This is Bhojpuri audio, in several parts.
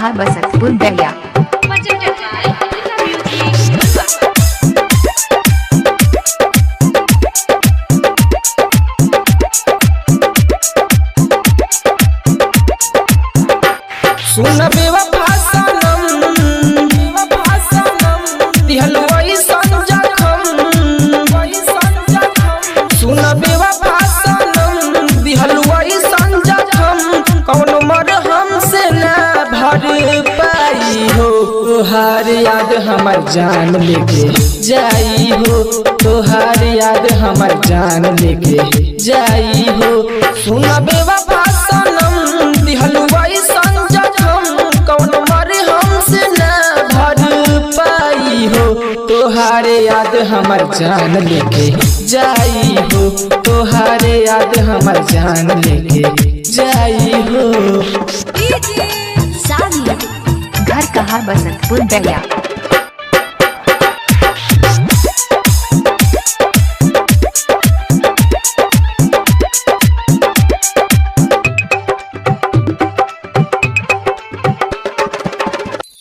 कहा बसंतपुर गया। सुन बेवफा सनम दिहल वैसन जखम, सुन बेवफा सनम दिहल वैसन जखम, कौनो मरहम से ना भर पाई हो। तोहार याद हमर जान लेके जाई हो, तोहार याद हमर जान लेके जाई हो। सुन बेवफा सनम दिहल वैसन जखम, कौनो मरहम से ना भर पाई हो। तोहार याद हमर जान लेके जाई हो, तोहार याद हमर जान लेके जाई हो। घर कहा बसंतपुर गया।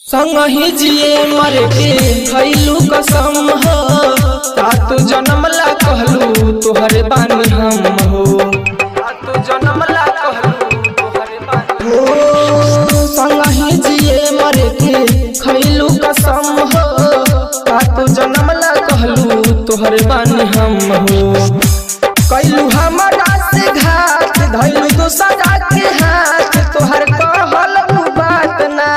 संग ही जिए मर के खैलू कसम हो, तातु जन्मला कहलू तोहरे बानी हम हो, तातु जन्मला कहलू तोहरे बानी हो। संग ही जिए मर के खैलू कसम हो, तातु जन्मला कहलू तोहरे बानी हम हो। कैलू हमरा से घात धैलू दूसरा के हाथ, तोहर कहल बात ना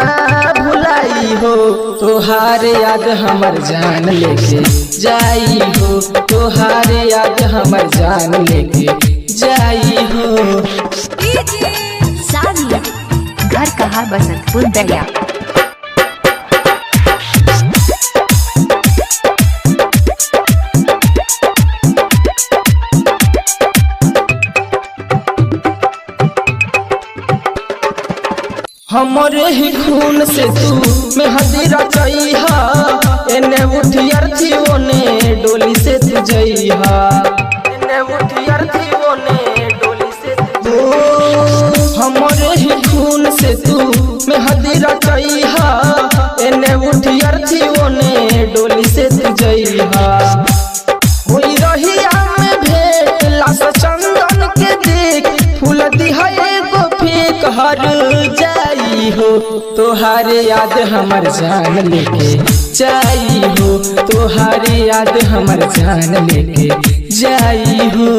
भुलाई हो। तोहार याद हमर जान लेके जाई हो, तोहार याद हमर जान लेके जाई हो। घर कहा बसंतपुर गया। हमरे ही खून से तू मेहंदी रचैहा, एने उठियर थी ओने डोली से तू जइहा, एने उठियर थी ओने डोली से तू। हमरे ही खून से तू मेहंदी रचैहा, एने उठियर थी ओने डोली से तू जइहा। होई रहिया में भेंट लाश चंदन के देख, फूल दिहा एगो फेंक हर जाई हो। तोहार याद हमर जान लेके जाई हो, तोहार याद हमर जान लेके जाई हो।